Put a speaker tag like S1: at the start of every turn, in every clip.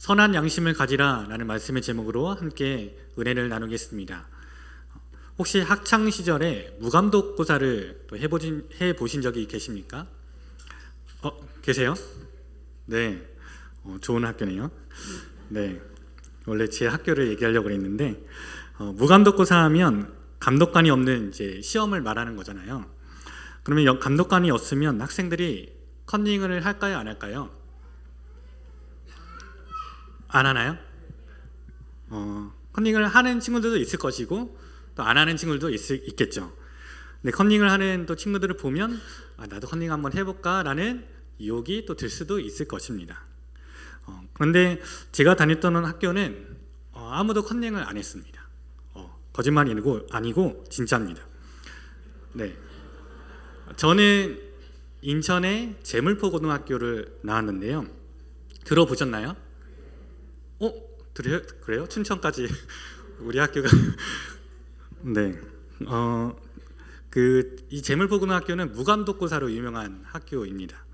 S1: 선한 양심을 가지라 라는 말씀의 제목으로 함께 은혜를 나누겠습니다. 혹시 학창 시절에 무감독고사를 또 해보신 적이 계십니까? 계세요? 네, 좋은 학교네요. 네, 원래 제 학교를 얘기하려고 했는데 무감독고사 하면 감독관이 없는 이제 시험을 말하는 거잖아요. 그러면 감독관이 없으면 학생들이 컨닝을 할까요, 안 할까요? 안 하나요? 컨닝을 하는 친구들도 있을 것이고 또 안 하는 친구들도 있겠죠. 근데 컨닝을 하는 또 친구들을 보면 나도 컨닝 한번 해볼까라는 유혹이 또 들 수도 있을 것입니다. 그런데 제가 다녔던 학교는 아무도 컨닝을 안 했습니다. 거짓말이 아니고 진짜입니다. 네, 저는 인천의 제물포고등학교를 나왔는데요. 들어보셨나요? 그래요? 춘천까지 우리 학교가 네, 이 제물포고등학교는 무감독고사로 유명한 학교입니다.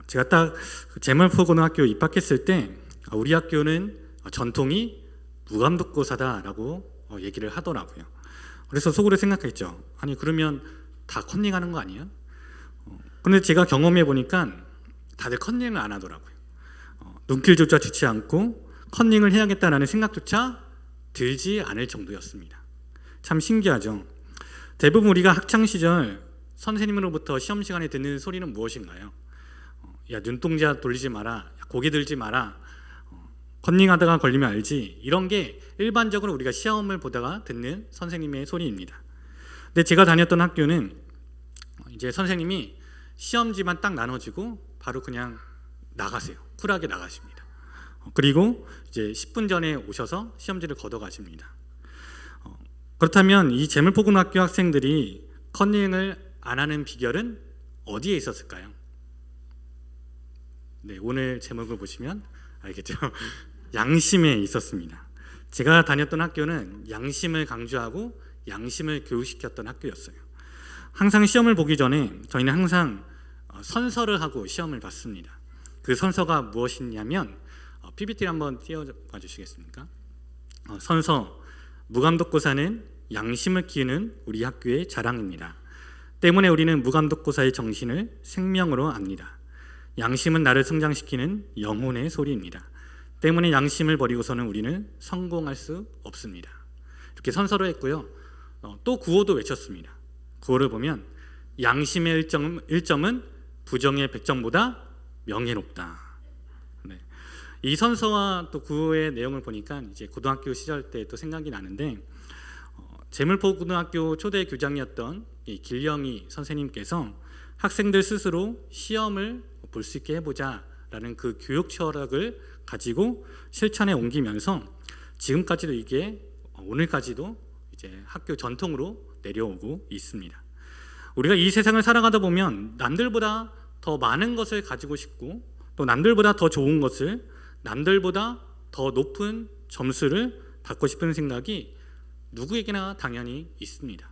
S1: 제가 딱 제물포고등학교 입학했을 때 우리 학교는 전통이 무감독고사다라고 얘기를 하더라고요. 그래서 속으로 생각했죠. 아니 그러면 다 컨닝하는 거 아니에요? 근데 제가 경험해 보니까 다들 컨닝을 안 하더라고요. 눈길조차 주지 않고 컨닝을 해야겠다라는 생각조차 들지 않을 정도였습니다. 참 신기하죠. 대부분 우리가 학창시절 선생님으로부터 시험 시간에 듣는 소리는 무엇인가요? 야, 눈동자 돌리지 마라, 야, 고개 들지 마라, 컨닝하다가 걸리면 알지, 이런 게 일반적으로 우리가 시험을 보다가 듣는 선생님의 소리입니다. 근데 제가 다녔던 학교는 이제 선생님이 시험지만 딱 나눠주고 바로 그냥 나가세요. 쿨하게 나가십니다. 그리고 이제 10분 전에 오셔서 시험지를 걷어가십니다. 그렇다면 이 제물포고등학교 학생들이 컨닝을 안 하는 비결은 어디에 있었을까요? 네, 오늘 제목을 보시면 알겠죠? 양심에 있었습니다. 제가 다녔던 학교는 양심을 강조하고 양심을 교육시켰던 학교였어요. 항상 시험을 보기 전에 저희는 항상 선서를 하고 시험을 봤습니다. 그 선서가 무엇이냐면 PPT를 한번 띄워봐 주시겠습니까? 선서, 무감독고사는 양심을 키우는 우리 학교의 자랑입니다. 때문에 우리는 무감독고사의 정신을 생명으로 압니다. 양심은 나를 성장시키는 영혼의 소리입니다. 때문에 양심을 버리고서는 우리는 성공할 수 없습니다. 이렇게 선서를 했고요. 또 구호도 외쳤습니다. 구호를 보면 양심의 1점은 부정의 100점보다 명예롭다. 네. 이 선서와 또 구호의 내용을 보니까 이제 고등학교 시절 때 또 생각이 나는데 제물포고등학교 초대 교장이었던 이 길영희 선생님께서 학생들 스스로 시험을 볼 수 있게 해보자라는 그 교육 철학을 가지고 실천에 옮기면서 지금까지도 이게 오늘까지도 이제 학교 전통으로 내려오고 있습니다. 우리가 이 세상을 살아가다 보면 남들보다 더 많은 것을 가지고 싶고 또 남들보다 더 좋은 것을, 남들보다 더 높은 점수를 받고 싶은 생각이 누구에게나 당연히 있습니다.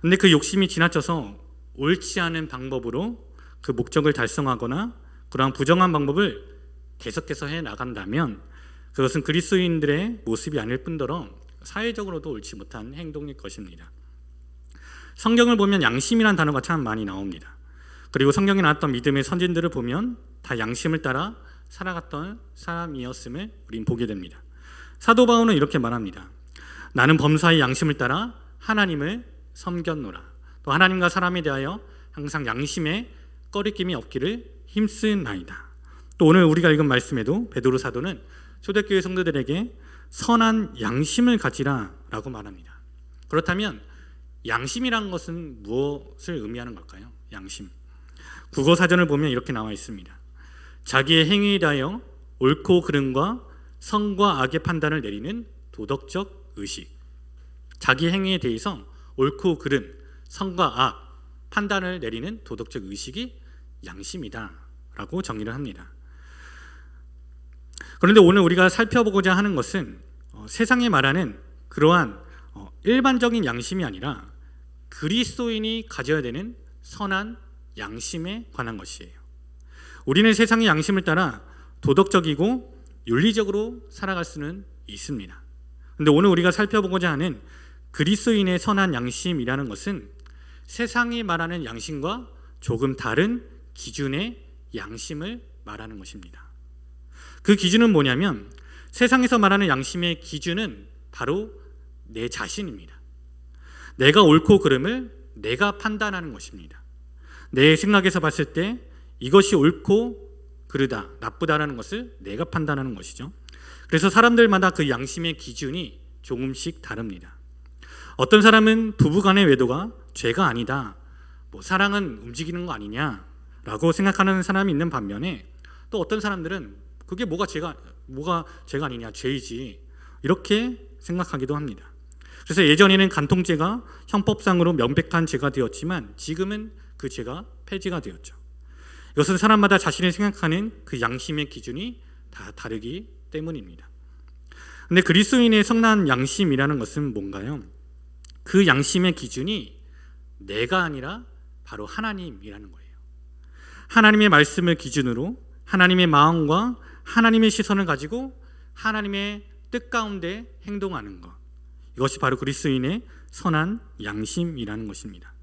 S1: 근데 그 욕심이 지나쳐서 옳지 않은 방법으로 그 목적을 달성하거나 그러한 부정한 방법을 계속해서 해 나간다면 그것은 그리스도인들의 모습이 아닐 뿐더러 사회적으로도 옳지 못한 행동일 것입니다. 성경을 보면 양심이라는 단어가 참 많이 나옵니다. 그리고 성경에 나왔던 믿음의 선진들을 보면 다 양심을 따라 살아갔던 사람이었음을 우린 보게 됩니다. 사도 바울은 이렇게 말합니다. 나는 범사의 양심을 따라 하나님을 섬겼노라. 또 하나님과 사람에 대하여 항상 양심에 꺼리낌이 없기를 힘쓰나이다. 또 오늘 우리가 읽은 말씀에도 베드로 사도는 초대교회 성도들에게 선한 양심을 가지라 라고 말합니다. 그렇다면 양심이란 것은 무엇을 의미하는 걸까요? 양심. 국어사전을 보면 이렇게 나와 있습니다. 자기의 행위에 대하여 옳고 그름과 선과 악의 판단을 내리는 도덕적 의식. 자기 행위에 대해서 옳고 그름, 선과 악, 판단을 내리는 도덕적 의식이 양심이다 라고 정의를 합니다. 그런데 오늘 우리가 살펴보고자 하는 것은 세상이 말하는 그러한 일반적인 양심이 아니라 그리스도인이 가져야 되는 선한 양심에 관한 것이에요. 우리는 세상의 양심을 따라 도덕적이고 윤리적으로 살아갈 수는 있습니다. 근데 오늘 우리가 살펴보고자 하는 그리스도인의 선한 양심이라는 것은 세상이 말하는 양심과 조금 다른 기준의 양심을 말하는 것입니다. 그 기준은 뭐냐면 세상에서 말하는 양심의 기준은 바로 내 자신입니다. 내가 옳고 그름을 내가 판단하는 것입니다. 내 생각에서 봤을 때 이것이 옳고 그르다, 나쁘다라는 것을 내가 판단하는 것이죠. 그래서 사람들마다 그 양심의 기준이 조금씩 다릅니다. 어떤 사람은 부부간의 외도가 죄가 아니다, 사랑은 움직이는 거 아니냐라고 생각하는 사람이 있는 반면에 또 어떤 사람들은 그게 뭐가 죄가 아니냐, 죄이지, 이렇게 생각하기도 합니다. 그래서 예전에는 간통죄가 형법상으로 명백한 죄가 되었지만 지금은 그 죄가 폐지가 되었죠. 이것은 사람마다 자신이 생각하는 그 양심의 기준이 다 다르기 때문입니다. 근데 그리스도인의 선한 양심이라는 것은 뭔가요? 그 양심의 기준이 내가 아니라 바로 하나님이라는 거예요. 하나님의 말씀을 기준으로 하나님의 마음과 하나님의 시선을 가지고 하나님의 뜻 가운데 행동하는 것, 이것이 바로 그리스도인의 선한 양심이라는 것입니다.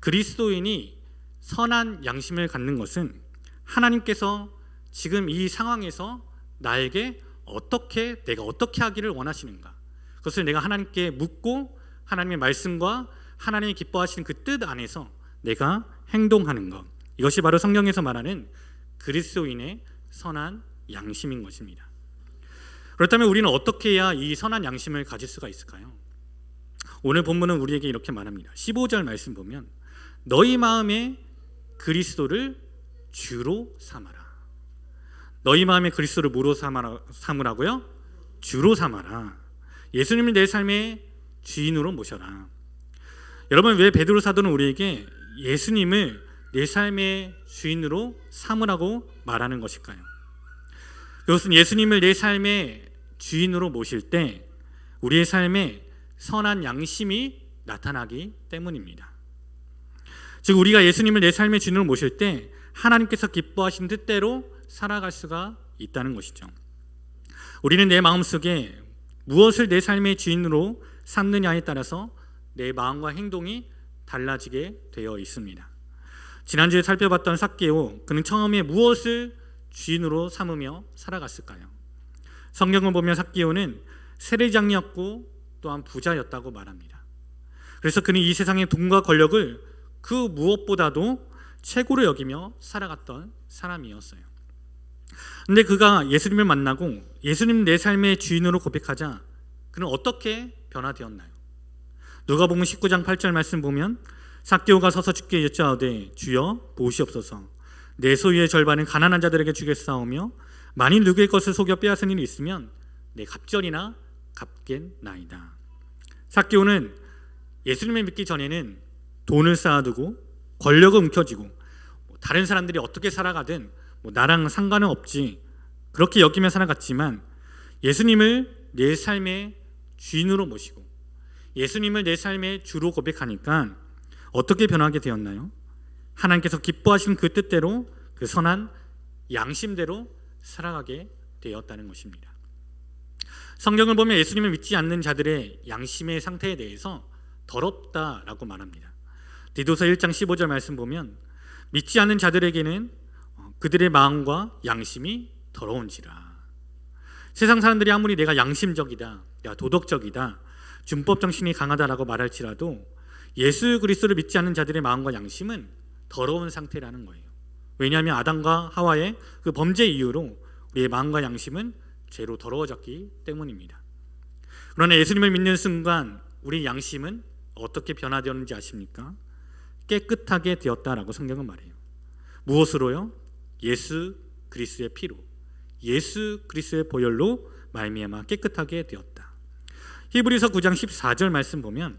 S1: 그리스도인이 선한 양심을 갖는 것은 하나님께서 지금 이 상황에서 나에게 내가 어떻게 하기를 원하시는가, 그것을 내가 하나님께 묻고 하나님의 말씀과 하나님이 기뻐하시는 그 뜻 안에서 내가 행동하는 것, 이것이 바로 성경에서 말하는 그리스도인의 선한 양심인 것입니다. 그렇다면 우리는 어떻게 해야 이 선한 양심을 가질 수가 있을까요? 오늘 본문은 우리에게 이렇게 말합니다. 15절 말씀 보면 너희 마음에 그리스도를 주로 삼아라. 너희 마음에 그리스도를 뭐로 삼으라고요? 주로 삼아라. 예수님을 내 삶의 주인으로 모셔라. 여러분, 왜 베드로 사도는 우리에게 예수님을 내 삶의 주인으로 삼으라고 말하는 것일까요? 그것은 예수님을 내 삶의 주인으로 모실 때 우리의 삶에 선한 양심이 나타나기 때문입니다. 즉 우리가 예수님을 내 삶의 주인으로 모실 때 하나님께서 기뻐하신 뜻대로 살아갈 수가 있다는 것이죠. 우리는 내 마음속에 무엇을 내 삶의 주인으로 삼느냐에 따라서 내 마음과 행동이 달라지게 되어 있습니다. 지난주에 살펴봤던 삭개오, 그는 처음에 무엇을 주인으로 삼으며 살아갔을까요? 성경을 보면 삭개오는 세례장이었고 또한 부자였다고 말합니다. 그래서 그는 이 세상의 돈과 권력을 그 무엇보다도 최고로 여기며 살아갔던 사람이었어요. 근데 그가 예수님을 만나고 예수님 내 삶의 주인으로 고백하자 그는 어떻게 변화되었나요? 누가복음 19장 8절 말씀 보면 삭개오가 서서 주께 여짜오되 주여 보시옵소서, 내 소유의 절반은 가난한 자들에게 주겠사오며 만일 누구의 것을 속여 빼앗은 일이 있으면 내 갑절이나 갚겠나이다. 삭개오는 예수님을 믿기 전에는 돈을 쌓아두고 권력을 움켜쥐고 다른 사람들이 어떻게 살아가든 나랑 상관은 없지, 그렇게 여기며 살아갔지만 예수님을 내 삶의 주인으로 모시고 예수님을 내 삶의 주로 고백하니까 어떻게 변하게 되었나요? 하나님께서 기뻐하신 그 뜻대로, 그 선한 양심대로 살아가게 되었다는 것입니다. 성경을 보면 예수님을 믿지 않는 자들의 양심의 상태에 대해서 더럽다라고 말합니다. 디도서 1장 15절 말씀 보면 믿지 않는 자들에게는 그들의 마음과 양심이 더러운지라. 세상 사람들이 아무리 내가 양심적이다, 내가 도덕적이다, 준법 정신이 강하다라고 말할지라도 예수 그리스도를 믿지 않는 자들의 마음과 양심은 더러운 상태라는 거예요. 왜냐하면 아담과 하와의 그 범죄 이후로 우리의 마음과 양심은 죄로 더러워졌기 때문입니다. 그러나 예수님을 믿는 순간 우리 양심은 어떻게 변화되었는지 아십니까? 깨끗하게 되었다라고 성경은 말해요. 무엇으로요? 예수 그리스도의 피로, 예수 그리스도의 보혈로 말미암아 깨끗하게 되었다. 히브리서 9장 14절 말씀 보면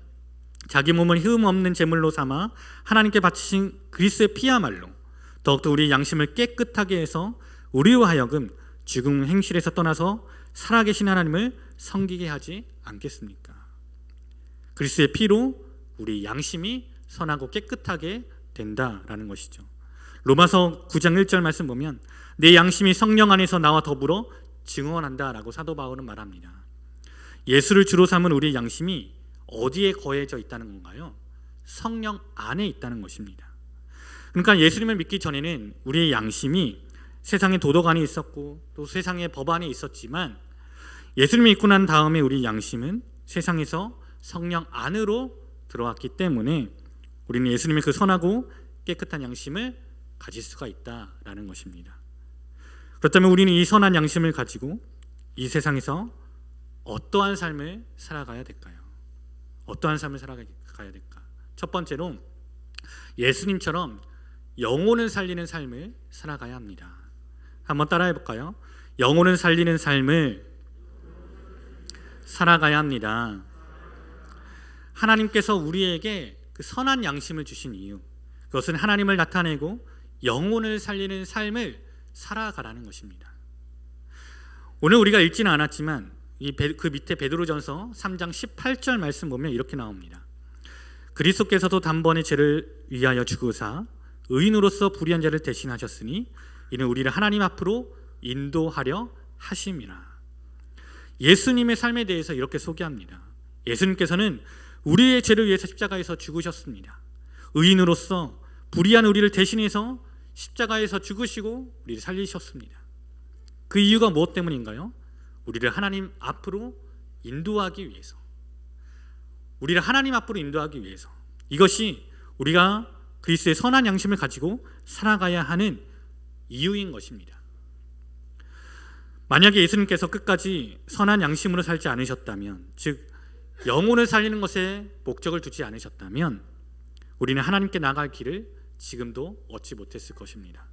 S1: 자기 몸을 흠 없는 제물로 삼아 하나님께 바치신 그리스도의 피야말로 더욱더 우리 양심을 깨끗하게 해서 우리와 하여금 죽음 행실에서 떠나서 살아계신 하나님을 섬기게 하지 않겠습니까? 그리스도의 피로 우리 양심이 선하고 깨끗하게 된다라는 것이죠. 로마서 9장 1절 말씀 보면 내 양심이 성령 안에서 나와 더불어 증언한다라고 사도 바울은 말합니다. 예수를 주로 삼은 우리의 양심이 어디에 거해져 있다는 건가요? 성령 안에 있다는 것입니다. 그러니까 예수님을 믿기 전에는 우리의 양심이 세상의 도덕 안에 있었고 또 세상의 법 안에 있었지만, 예수님을 믿고 난 다음에 우리 양심은 세상에서 성령 안으로 들어왔기 때문에 우리는 예수님의 그 선하고 깨끗한 양심을 가질 수가 있다라는 것입니다. 그렇다면 우리는 이 선한 양심을 가지고 이 세상에서 어떠한 삶을 살아가야 될까요? 어떠한 삶을 살아가야 될까? 첫 번째로 예수님처럼 영혼을 살리는 삶을 살아가야 합니다. 한번 따라해 볼까요? 영혼을 살리는 삶을 살아가야 합니다. 하나님께서 우리에게 그 선한 양심을 주신 이유, 그것은 하나님을 나타내고 영혼을 살리는 삶을 살아가라는 것입니다. 오늘 우리가 읽지는 않았지만 그 밑에 베드로전서 3장 18절 말씀 보면 이렇게 나옵니다. 그리스도께서도 단번에 죄를 위하여 죽으사 의인으로서 불의한 자를 대신하셨으니 이는 우리를 하나님 앞으로 인도하려 하심이라. 예수님의 삶에 대해서 이렇게 소개합니다. 예수님께서는 우리의 죄를 위해서 십자가에서 죽으셨습니다. 의인으로서 불의한 우리를 대신해서 십자가에서 죽으시고 우리를 살리셨습니다. 그 이유가 무엇 때문인가요? 우리를 하나님 앞으로 인도하기 위해서. 우리를 하나님 앞으로 인도하기 위해서. 이것이 우리가 그리스도의 선한 양심을 가지고 살아가야 하는 이유인 것입니다. 만약에 예수님께서 끝까지 선한 양심으로 살지 않으셨다면, 즉 영혼을 살리는 것에 목적을 두지 않으셨다면 우리는 하나님께 나갈 길을 지금도 얻지 못했을 것입니다.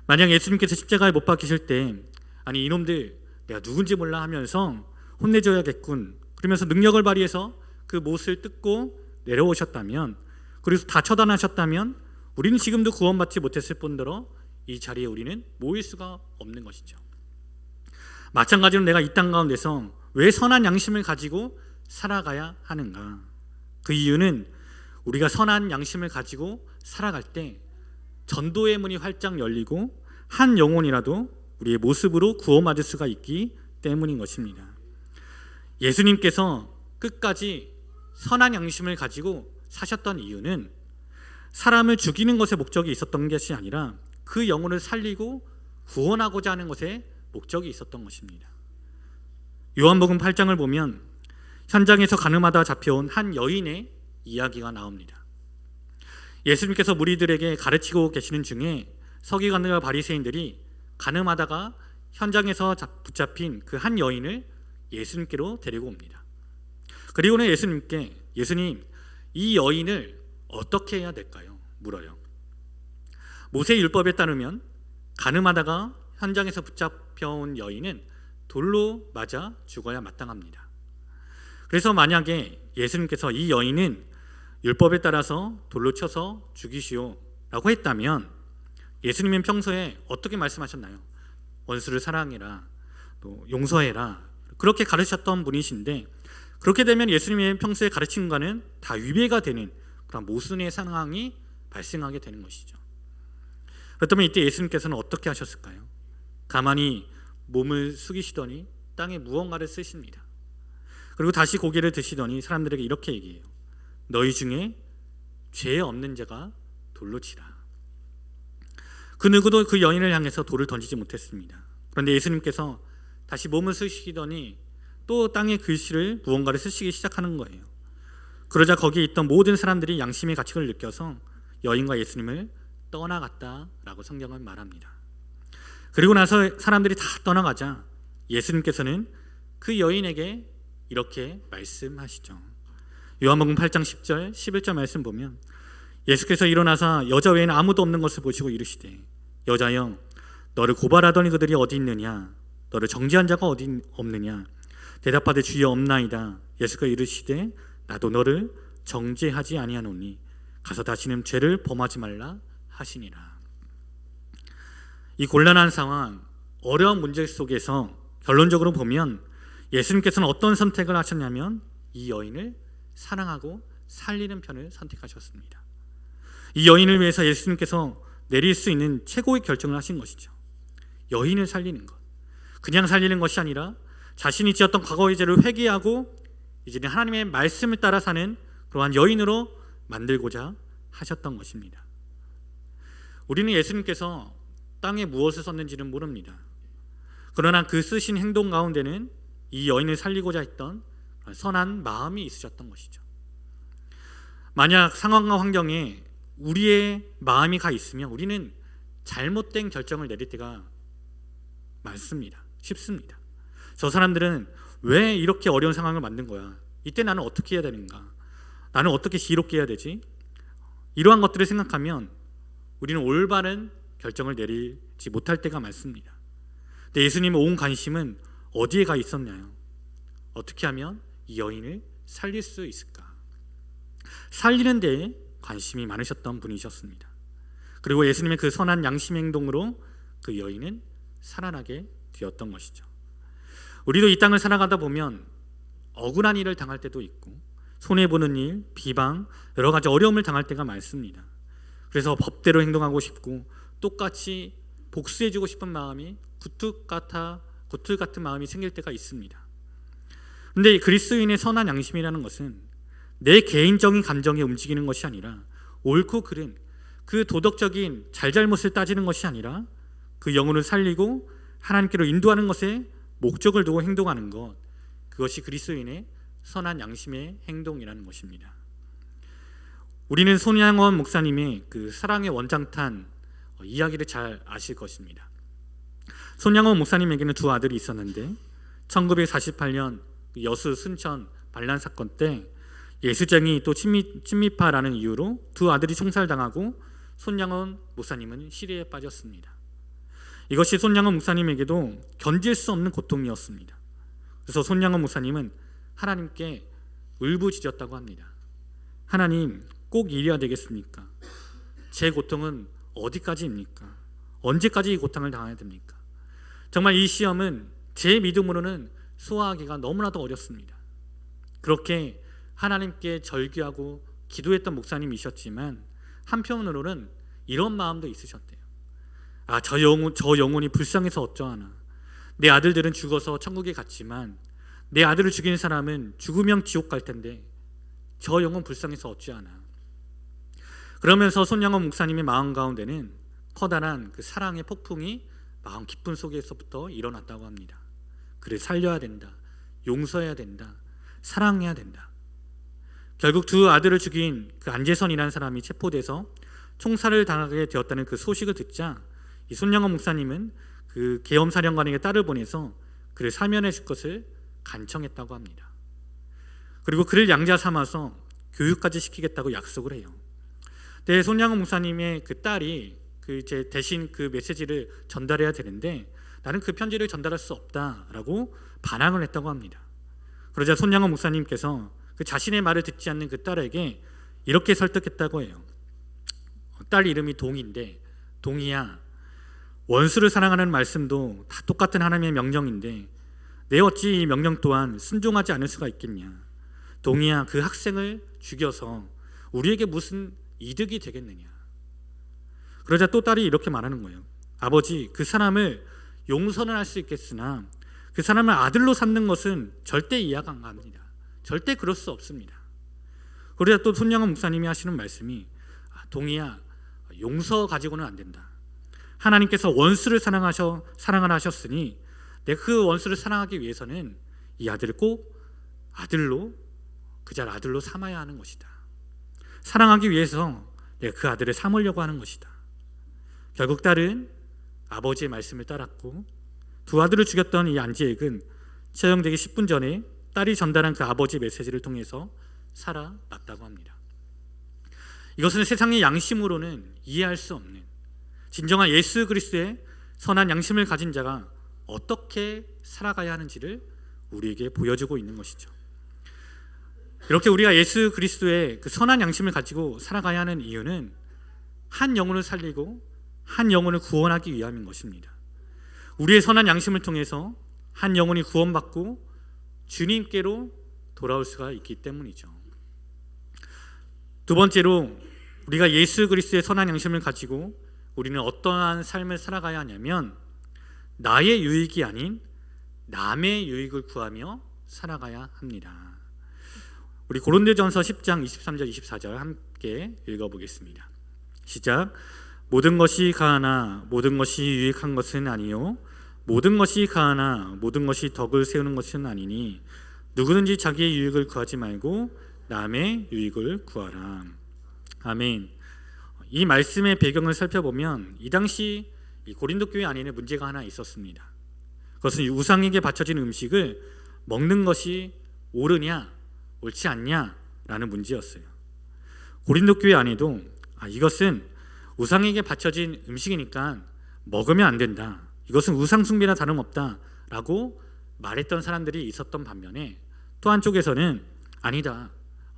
S1: 만약 예수님께서 십자가에 못 박히실 때 아니 이놈들 내가 누군지 몰라 하면서 혼내줘야겠군 그러면서 능력을 발휘해서 그 못을 뜯고 내려오셨다면, 그리고 다 처단하셨다면 우리는 지금도 구원받지 못했을 뿐더러 이 자리에 우리는 모일 수가 없는 것이죠. 마찬가지로 내가 이 땅 가운데서 왜 선한 양심을 가지고 살아가야 하는가? 그 이유는 우리가 선한 양심을 가지고 살아갈 때 전도의 문이 활짝 열리고 한 영혼이라도 우리의 모습으로 구원받을 수가 있기 때문인 것입니다. 예수님께서 끝까지 선한 양심을 가지고 사셨던 이유는 사람을 죽이는 것에 목적이 있었던 것이 아니라 그 영혼을 살리고 구원하고자 하는 것에 목적이 있었던 것입니다. 요한복음 8장을 보면 현장에서 가늠하다 잡혀온 한 여인의 이야기가 나옵니다. 예수님께서 무리들에게 가르치고 계시는 중에 서기관들과 바리새인들이 가늠하다가 현장에서 붙잡힌 그 한 여인을 예수님께로 데리고 옵니다. 그리고는 예수님께 예수님, 이 여인을 어떻게 해야 될까요? 물어요. 모세의 율법에 따르면 가늠하다가 현장에서 붙잡혀온 여인은 돌로 맞아 죽어야 마땅합니다. 그래서 만약에 예수님께서 이 여인은 율법에 따라서 돌로 쳐서 죽이시오 라고 했다면 예수님은 평소에 어떻게 말씀하셨나요? 원수를 사랑해라, 또 용서해라, 그렇게 가르쳤던 분이신데, 그렇게 되면 예수님의 평소에 가르친 것과는 다 위배가 되는 그런 모순의 상황이 발생하게 되는 것이죠. 그렇다면 이때 예수님께서는 어떻게 하셨을까요? 가만히 몸을 숙이시더니 땅에 무언가를 쓰십니다. 그리고 다시 고개를 드시더니 사람들에게 이렇게 얘기해요. 너희 중에 죄 없는 자가 돌로 치라. 그 누구도 그 여인을 향해서 돌을 던지지 못했습니다. 그런데 예수님께서 다시 몸을 쓰시더니 또 땅에 글씨를 무언가를 쓰시기 시작하는 거예요. 그러자 거기에 있던 모든 사람들이 양심의 가책을 느껴서 여인과 예수님을 떠나갔다라고 성경은 말합니다. 그리고 나서 사람들이 다 떠나가자 예수님께서는 그 여인에게 이렇게 말씀하시죠. 요한복음 8장 10절 11절 말씀 보면 예수께서 일어나사 여자 외에는 아무도 없는 것을 보시고 이르시되 여자여 너를 고발하더니 그들이 어디 있느냐? 너를 정죄한 자가 어디 없느냐? 대답하되 주여 없나이다. 예수가 이르시되 나도 너를 정죄하지 아니하노니 가서 다시는 죄를 범하지 말라 하시니라. 이 곤란한 상황, 어려운 문제 속에서 결론적으로 보면 예수님께서는 어떤 선택을 하셨냐면 이 여인을 사랑하고 살리는 편을 선택하셨습니다. 이 여인을 위해서 예수님께서 내릴 수 있는 최고의 결정을 하신 것이죠. 여인을 살리는 것. 그냥 살리는 것이 아니라 자신이 지었던 과거의 죄를 회개하고 이제는 하나님의 말씀을 따라 사는 그러한 여인으로 만들고자 하셨던 것입니다. 우리는 예수님께서 땅에 무엇을 썼는지는 모릅니다. 그러나 그 쓰신 행동 가운데는 이 여인을 살리고자 했던 선한 마음이 있으셨던 것이죠. 만약 상황과 환경에 우리의 마음이 가 있으면 우리는 잘못된 결정을 내릴 때가 많습니다. 쉽습니다. 저 사람들은 왜 이렇게 어려운 상황을 만든 거야? 이때 나는 어떻게 해야 되는가? 나는 어떻게 지혜롭게 해야 되지? 이러한 것들을 생각하면 우리는 올바른 결정을 내리지 못할 때가 많습니다. 근데 예수님의 온 관심은 어디에 가 있었나요? 어떻게 하면 이 여인을 살릴 수 있을까? 살리는 데에 관심이 많으셨던 분이셨습니다. 그리고 예수님의 그 선한 양심 행동으로 그 여인은 살아나게 되었던 것이죠. 우리도 이 땅을 살아가다 보면 억울한 일을 당할 때도 있고 손해보는 일, 비방, 여러 가지 어려움을 당할 때가 많습니다. 그래서 법대로 행동하고 싶고 똑같이 복수해주고 싶은 마음이 구틀 같은 마음이 생길 때가 있습니다. 그런데 그리스도인의 선한 양심이라는 것은 내 개인적인 감정에 움직이는 것이 아니라 옳고 그른 그 도덕적인 잘잘못을 따지는 것이 아니라 그 영혼을 살리고 하나님께로 인도하는 것에 목적을 두고 행동하는 것, 그것이 그리스도인의 선한 양심의 행동이라는 것입니다. 우리는 손양원 목사님의 그 사랑의 원장탄 이야기를 잘 아실 것입니다. 손양원 목사님에게는 두 아들이 있었는데 1948년 여수 순천 반란 사건 때 예수쟁이 또 친미파라는 이유로 두 아들이 총살당하고 손양원 목사님은 시리에 빠졌습니다. 이것이 손양원 목사님에게도 견딜 수 없는 고통이었습니다. 그래서 손양원 목사님은 하나님께 울부짖었다고 합니다. 하나님, 꼭 이래야 되겠습니까? 제 고통은 어디까지입니까? 언제까지 이 고통을 당해야 됩니까? 정말 이 시험은 제 믿음으로는 소화하기가 너무나도 어렵습니다. 그렇게 하나님께 절규하고 기도했던 목사님이셨지만 한편으로는 이런 마음도 있으셨대요. 저 영혼이 불쌍해서 어쩌하나. 내 아들들은 죽어서 천국에 갔지만 내 아들을 죽인 사람은 죽으면 지옥 갈 텐데 저 영혼 불쌍해서 어찌하나. 그러면서 손양원 목사님의 마음 가운데는 커다란 그 사랑의 폭풍이 마음 깊은 속에서부터 일어났다고 합니다. 그를 살려야 된다. 용서해야 된다. 사랑해야 된다. 결국 두 아들을 죽인 그 안재선이라는 사람이 체포돼서 총살을 당하게 되었다는 그 소식을 듣자 이 손양원 목사님은 그 계엄사령관에게 딸을 보내서 그를 사면해 줄 것을 간청했다고 합니다. 그리고 그를 양자 삼아서 교육까지 시키겠다고 약속을 해요. 근데 손양원 목사님의 그 딸이 이제 대신 그 메시지를 전달해야 되는데 나는 그 편지를 전달할 수 없다라고 반항을 했다고 합니다. 그러자 손양원 목사님께서 그 자신의 말을 듣지 않는 그 딸에게 이렇게 설득했다고 해요. 딸 이름이 동인데, 동이야, 원수를 사랑하는 말씀도 다 똑같은 하나님의 명령인데 내 어찌 이 명령 또한 순종하지 않을 수가 있겠냐. 동이야, 그 학생을 죽여서 우리에게 무슨 이득이 되겠느냐. 그러자 또 딸이 이렇게 말하는 거예요. 아버지, 그 사람을 용서는 할 수 있겠으나 그 사람을 아들로 삼는 것은 절대 이해가 안 갑니다. 절대 그럴 수 없습니다. 그러자 또 손양원 목사님이 하시는 말씀이 동이야, 용서 가지고는 안 된다. 하나님께서 원수를 사랑을 하셨으니 내가 그 원수를 사랑하기 위해서는 이 아들을 꼭 아들로, 그자를 아들로 삼아야 하는 것이다. 사랑하기 위해서 내가 그 아들을 삼으려고 하는 것이다. 결국 딸은 아버지의 말씀을 따랐고 두 아들을 죽였던 이 안지액은 처형되기 10분 전에 딸이 전달한 그 아버지의 메시지를 통해서 살아났다고 합니다. 이것은 세상의 양심으로는 이해할 수 없는 진정한 예수 그리스도의 선한 양심을 가진 자가 어떻게 살아가야 하는지를 우리에게 보여주고 있는 것이죠. 이렇게 우리가 예수 그리스도의 그 선한 양심을 가지고 살아가야 하는 이유는 한 영혼을 살리고 한 영혼을 구원하기 위함인 것입니다. 우리의 선한 양심을 통해서 한 영혼이 구원받고 주님께로 돌아올 수가 있기 때문이죠. 두 번째로 우리가 예수 그리스도의 선한 양심을 가지고 우리는 어떠한 삶을 살아가야 하냐면 나의 유익이 아닌 남의 유익을 구하며 살아가야 합니다. 우리 고린도전서 10장 23절 24절 함께 읽어보겠습니다. 시작. 모든 것이 가하나 모든 것이 유익한 것은 아니요 모든 것이 가하나 모든 것이 덕을 세우는 것은 아니니 누구든지 자기의 유익을 구하지 말고 남의 유익을 구하라. 아멘. 이 말씀의 배경을 살펴보면 이 당시 이 고린도 교회 안에는 문제가 하나 있었습니다. 그것은 우상에게 바쳐진 음식을 먹는 것이 옳으냐 옳지 않냐라는 문제였어요. 고린도 교회 안에도 이것은 우상에게 바쳐진 음식이니까 먹으면 안 된다, 이것은 우상 숭배나 다름없다라고 말했던 사람들이 있었던 반면에 또 한쪽에서는 아니다,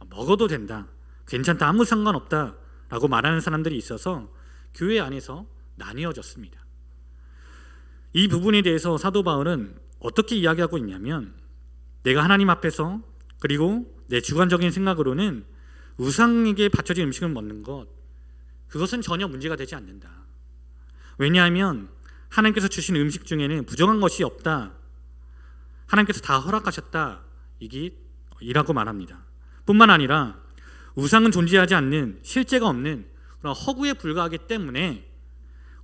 S1: 먹어도 된다, 괜찮다, 아무 상관없다 라고 말하는 사람들이 있어서 교회 안에서 나뉘어졌습니다. 이 부분에 대해서 사도 바울은 어떻게 이야기하고 있냐면, 내가 하나님 앞에서 그리고 내 주관적인 생각으로는 우상에게 바쳐진 음식을 먹는 것, 그것은 전혀 문제가 되지 않는다. 왜냐하면 하나님께서 주신 음식 중에는 부정한 것이 없다, 하나님께서 다 허락하셨다 이라고 말합니다. 뿐만 아니라 우상은 존재하지 않는, 실제가 없는 그런 허구에 불과하기 때문에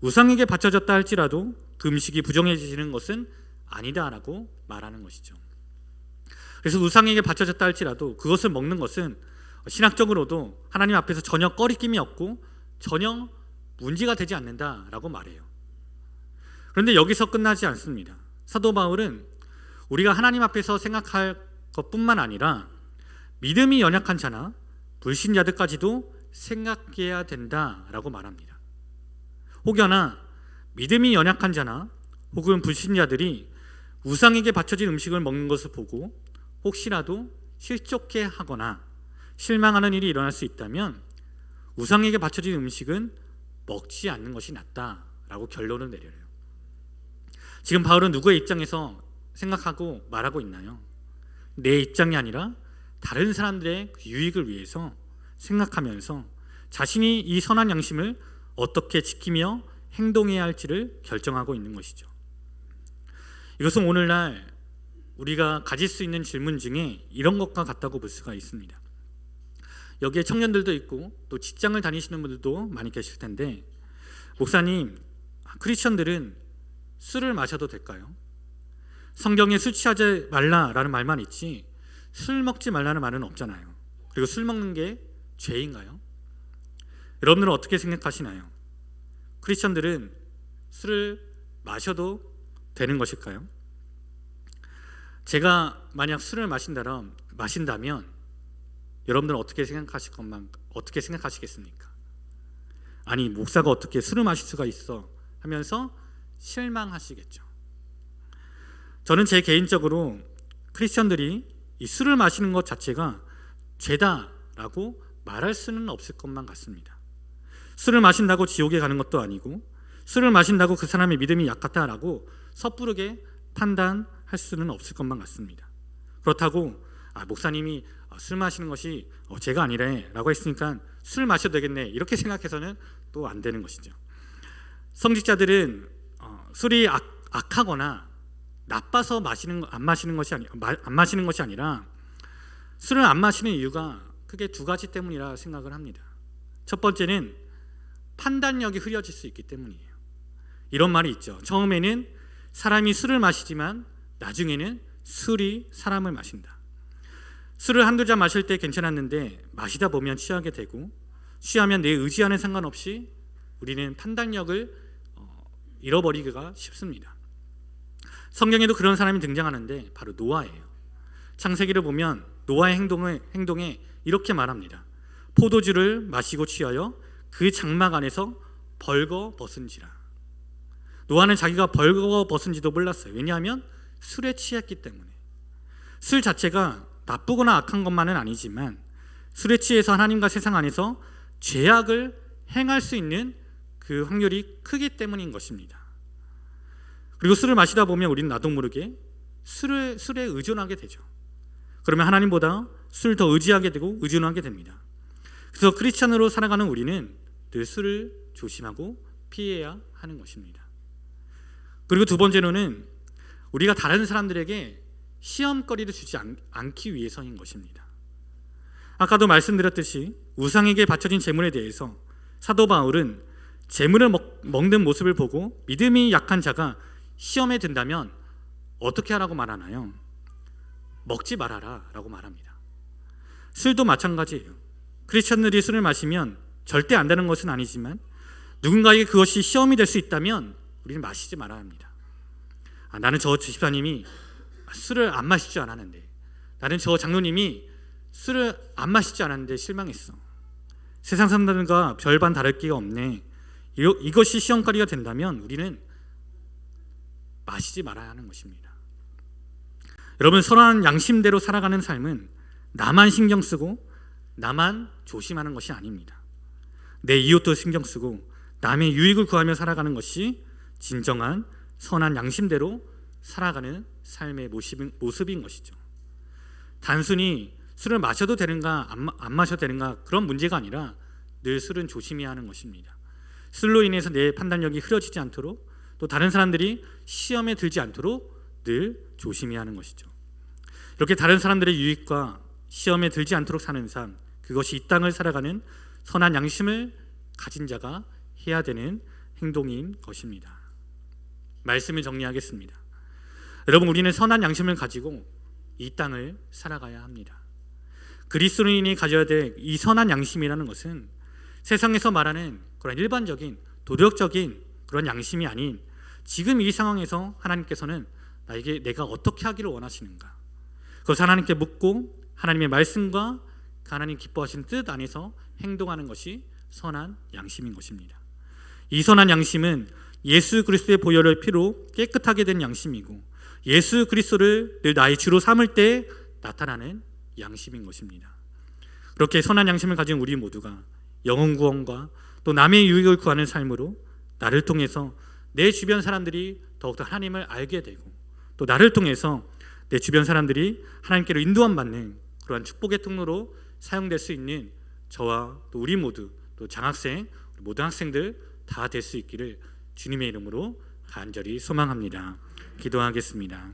S1: 우상에게 바쳐졌다 할지라도 그 음식이 부정해지는 것은 아니다라고 말하는 것이죠. 그래서 우상에게 바쳐졌다 할지라도 그것을 먹는 것은 신학적으로도 하나님 앞에서 전혀 꺼리낌이 없고 전혀 문제가 되지 않는다라고 말해요. 그런데 여기서 끝나지 않습니다. 사도 바울은 우리가 하나님 앞에서 생각할 것뿐만 아니라 믿음이 연약한 자나 불신자들까지도 생각해야 된다라고 말합니다. 혹여나 믿음이 연약한 자나 혹은 불신자들이 우상에게 바쳐진 음식을 먹는 것을 보고 혹시라도 실족해 하거나 실망하는 일이 일어날 수 있다면 우상에게 바쳐진 음식은 먹지 않는 것이 낫다라고 결론을 내려요. 지금 바울은 누구의 입장에서 생각하고 말하고 있나요? 내 입장이 아니라 다른 사람들의 유익을 위해서 생각하면서 자신이 이 선한 양심을 어떻게 지키며 행동해야 할지를 결정하고 있는 것이죠. 이것은 오늘날 우리가 가질 수 있는 질문 중에 이런 것과 같다고 볼 수가 있습니다. 여기에 청년들도 있고 또 직장을 다니시는 분들도 많이 계실 텐데, 목사님, 크리스천들은 술을 마셔도 될까요? 성경에 술 취하지 말라라는 말만 있지 술 먹지 말라는 말은 없잖아요. 그리고 술 먹는 게 죄인가요? 여러분들은 어떻게 생각하시나요? 크리스천들은 술을 마셔도 되는 것일까요? 제가 만약 술을 마신다면 여러분들은 어떻게 생각하시겠습니까? 아니, 목사가 어떻게 술을 마실 수가 있어 하면서 실망하시겠죠. 저는 제 개인적으로 크리스천들이 이 술을 마시는 것 자체가 죄다라고 말할 수는 없을 것만 같습니다. 술을 마신다고 지옥에 가는 것도 아니고 술을 마신다고 그 사람의 믿음이 약하다라고 섣부르게 판단할 수는 없을 것만 같습니다. 그렇다고 목사님이 술 마시는 것이 죄가 아니래 라고 했으니까 술 마셔도 되겠네 이렇게 생각해서는 또 안 되는 것이죠. 성직자들은 술이 악하거나 나빠서 안 마시는 것이 아니라 술을 안 마시는 이유가 크게 두 가지 때문이라 생각을 합니다. 첫 번째는 판단력이 흐려질 수 있기 때문이에요. 이런 말이 있죠. 처음에는 사람이 술을 마시지만 나중에는 술이 사람을 마신다. 술을 한두 잔 마실 때 괜찮았는데 마시다 보면 취하게 되고, 취하면 내 의지와는 상관없이 우리는 판단력을 잃어버리기가 쉽습니다. 성경에도 그런 사람이 등장하는데 바로 노아예요. 창세기를 보면 노아의 행동에 이렇게 말합니다. 포도주를 마시고 취하여 그 장막 안에서 벌거 벗은지라. 노아는 자기가 벌거 벗은지도 몰랐어요. 왜냐하면 술에 취했기 때문에. 술 자체가 나쁘거나 악한 것만은 아니지만 술에 취해서 하나님과 세상 안에서 죄악을 행할 수 있는 그 확률이 크기 때문인 것입니다. 그리고 술을 마시다 보면 우리는 나도 모르게 술에 의존하게 되죠. 그러면 하나님보다 술을 더 의지하게 되고 의존하게 됩니다. 그래서 크리스찬으로 살아가는 우리는 늘 술을 조심하고 피해야 하는 것입니다. 그리고 두 번째로는 우리가 다른 사람들에게 시험거리를 주지 않기 위해서인 것입니다. 아까도 말씀드렸듯이 우상에게 바쳐진 제물에 대해서 사도 바울은 제물을 먹는 모습을 보고 믿음이 약한 자가 시험에 든다면 어떻게 하라고 말하나요? 먹지 말아라 라고 말합니다. 술도 마찬가지예요. 크리스천들이 술을 마시면 절대 안 되는 것은 아니지만 누군가에게 그것이 시험이 될 수 있다면 우리는 마시지 말아야 합니다. 나는 저 집사님이 술을 안 마실 줄 알았는데, 나는 저 장로님이 술을 안 마실 줄 알았는데 실망했어. 세상 사람들과 별반 다를 게 없네. 이것이 시험거리가 된다면 우리는 마시지 말아야 하는 것입니다. 여러분, 선한 양심대로 살아가는 삶은 나만 신경 쓰고 나만 조심하는 것이 아닙니다. 내 이웃도 신경 쓰고 남의 유익을 구하며 살아가는 것이 진정한 선한 양심대로 살아가는 삶의 모습인 것이죠. 단순히 술을 마셔도 되는가 안 마셔도 되는가 그런 문제가 아니라 늘 술은 조심해야 하는 것입니다. 술로 인해서 내 판단력이 흐려지지 않도록, 또 다른 사람들이 시험에 들지 않도록 늘 조심해야 하는 것이죠. 이렇게 다른 사람들의 유익과 시험에 들지 않도록 사는 삶, 그것이 이 땅을 살아가는 선한 양심을 가진 자가 해야 되는 행동인 것입니다. 말씀을 정리하겠습니다. 여러분, 우리는 선한 양심을 가지고 이 땅을 살아가야 합니다. 그리스도인이 가져야 될 이 선한 양심이라는 것은 세상에서 말하는 그런 일반적인 도덕적인 그런 양심이 아닌, 지금 이 상황에서 하나님께서는 나에게 내가 어떻게 하기를 원하시는가, 그것을 하나님께 묻고 하나님의 말씀과 하나님 기뻐하신 뜻 안에서 행동하는 것이 선한 양심인 것입니다. 이 선한 양심은 예수 그리스도의 보혈의 피로 깨끗하게 된 양심이고, 예수 그리스도를 늘 나의 주로 삼을 때 나타나는 양심인 것입니다. 그렇게 선한 양심을 가진 우리 모두가 영혼 구원과 또 남의 유익을 구하는 삶으로 나를 통해서 내 주변 사람들이 더욱더 하나님을 알게 되고, 또 나를 통해서 내 주변 사람들이 하나님께로 인도함 받는 그러한 축복의 통로로 사용될 수 있는 저와 또 우리 모두, 또 장학생, 모든 학생들 다 될 수 있기를 주님의 이름으로 간절히 소망합니다. 기도하겠습니다.